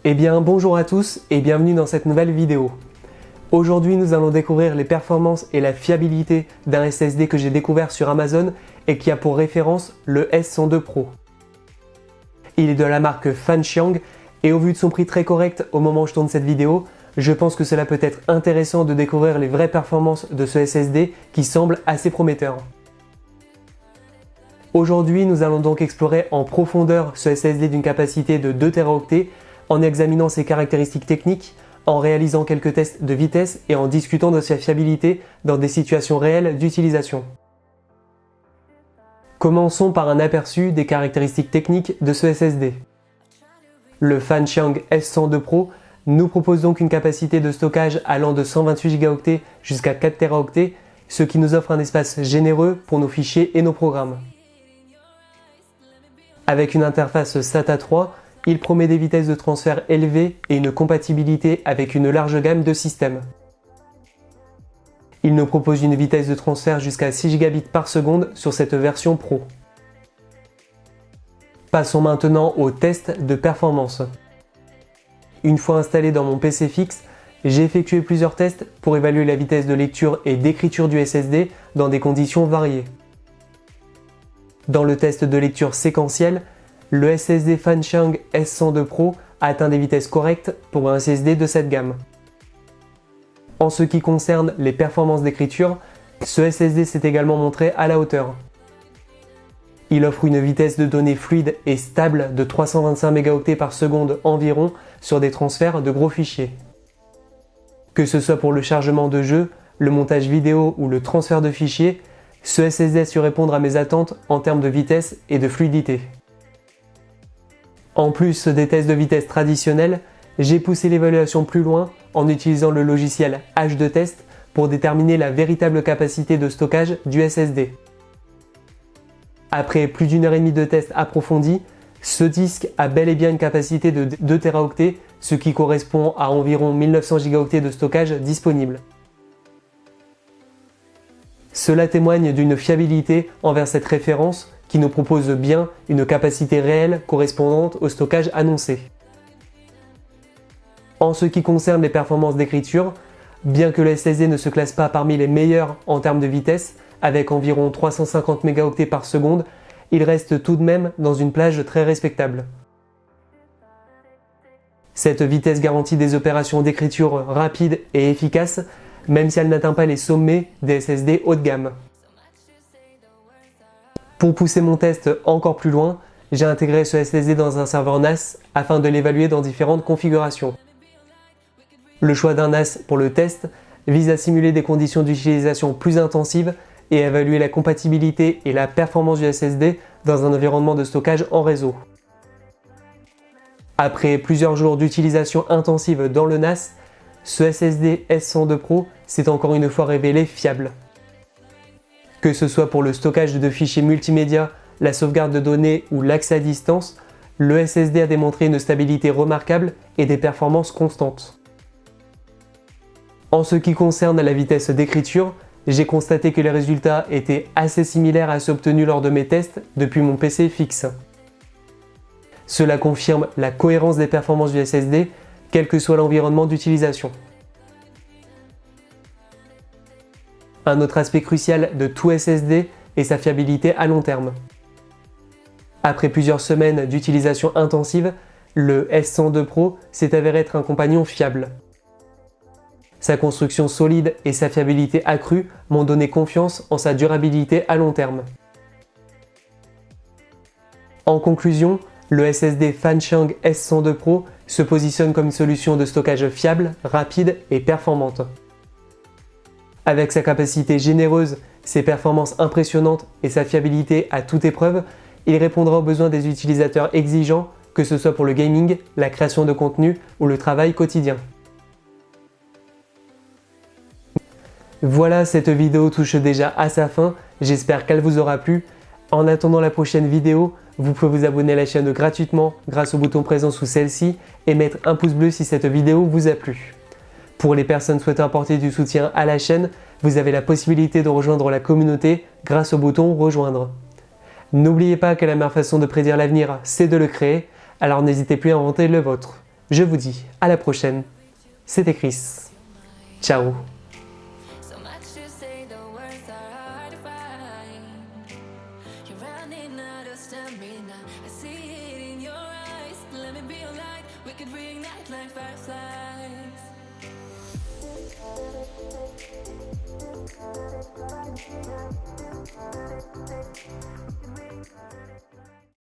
Eh bien bonjour à tous et bienvenue dans cette nouvelle vidéo. Aujourd'hui nous allons découvrir les performances et la fiabilité d'un SSD que j'ai découvert sur Amazon et qui a pour référence le S102 Pro. Il est de la marque Fanxiang et au vu de son prix très correct au moment où je tourne cette vidéo, je pense que cela peut être intéressant de découvrir les vraies performances de ce SSD qui semble assez prometteur. Aujourd'hui nous allons donc explorer en profondeur ce SSD d'une capacité de 2 Teraoctets en examinant ses caractéristiques techniques, en réalisant quelques tests de vitesse et en discutant de sa fiabilité dans des situations réelles d'utilisation. Commençons par un aperçu des caractéristiques techniques de ce SSD. Le Fanxiang S102 Pro nous propose donc une capacité de stockage allant de 128 Go jusqu'à 4 Teraoctets, ce qui nous offre un espace généreux pour nos fichiers et nos programmes. Avec une interface SATA 3, il promet des vitesses de transfert élevées et une compatibilité avec une large gamme de systèmes. Il nous propose une vitesse de transfert jusqu'à 6 Gbps par seconde sur cette version Pro. Passons maintenant au test de performance. Une fois installé dans mon PC fixe, j'ai effectué plusieurs tests pour évaluer la vitesse de lecture et d'écriture du SSD dans des conditions variées. Dans le test de lecture séquentielle, le SSD Fanxiang S102 Pro a atteint des vitesses correctes pour un SSD de cette gamme. En ce qui concerne les performances d'écriture, ce SSD s'est également montré à la hauteur. Il offre une vitesse de données fluide et stable de 325 mégaoctets par seconde environ sur des transferts de gros fichiers. Que ce soit pour le chargement de jeux, le montage vidéo ou le transfert de fichiers, ce SSD a su répondre à mes attentes en termes de vitesse et de fluidité. En plus des tests de vitesse traditionnels, j'ai poussé l'évaluation plus loin en utilisant le logiciel H2Test pour déterminer la véritable capacité de stockage du SSD. Après plus d'une heure et demie de tests approfondis, ce disque a bel et bien une capacité de 2 Teraoctets, ce qui correspond à environ 1900 Go de stockage disponible. Cela témoigne d'une fiabilité envers cette référence qui nous propose bien une capacité réelle correspondante au stockage annoncé. En ce qui concerne les performances d'écriture, bien que le SSD ne se classe pas parmi les meilleurs en termes de vitesse, avec environ 350 mégaoctets par seconde, il reste tout de même dans une plage très respectable. Cette vitesse garantit des opérations d'écriture rapides et efficaces, même si elle n'atteint pas les sommets des SSD haut de gamme. Pour pousser mon test encore plus loin, j'ai intégré ce SSD dans un serveur NAS afin de l'évaluer dans différentes configurations. Le choix d'un NAS pour le test vise à simuler des conditions d'utilisation plus intensives et à évaluer la compatibilité et la performance du SSD dans un environnement de stockage en réseau. Après plusieurs jours d'utilisation intensive dans le NAS, ce SSD S102 Pro s'est encore une fois révélé fiable. Que ce soit pour le stockage de fichiers multimédia, la sauvegarde de données ou l'accès à distance, le SSD a démontré une stabilité remarquable et des performances constantes. En ce qui concerne la vitesse d'écriture, j'ai constaté que les résultats étaient assez similaires à ceux obtenus lors de mes tests depuis mon PC fixe. Cela confirme la cohérence des performances du SSD, quel que soit l'environnement d'utilisation. Un autre aspect crucial de tout SSD est sa fiabilité à long terme. Après plusieurs semaines d'utilisation intensive, le S102 Pro s'est avéré être un compagnon fiable. Sa construction solide et sa fiabilité accrue m'ont donné confiance en sa durabilité à long terme. En conclusion, le SSD Fanxiang S102 Pro se positionne comme une solution de stockage fiable, rapide et performante. Avec sa capacité généreuse, ses performances impressionnantes et sa fiabilité à toute épreuve, il répondra aux besoins des utilisateurs exigeants, que ce soit pour le gaming, la création de contenu ou le travail quotidien. Voilà, cette vidéo touche déjà à sa fin, j'espère qu'elle vous aura plu. En attendant la prochaine vidéo, vous pouvez vous abonner à la chaîne gratuitement grâce au bouton présent sous celle-ci et mettre un pouce bleu si cette vidéo vous a plu. Pour les personnes souhaitant apporter du soutien à la chaîne, vous avez la possibilité de rejoindre la communauté grâce au bouton rejoindre. N'oubliez pas que la meilleure façon de prédire l'avenir, c'est de le créer, alors n'hésitez plus à inventer le vôtre. Je vous dis à la prochaine. C'était Chris. Ciao.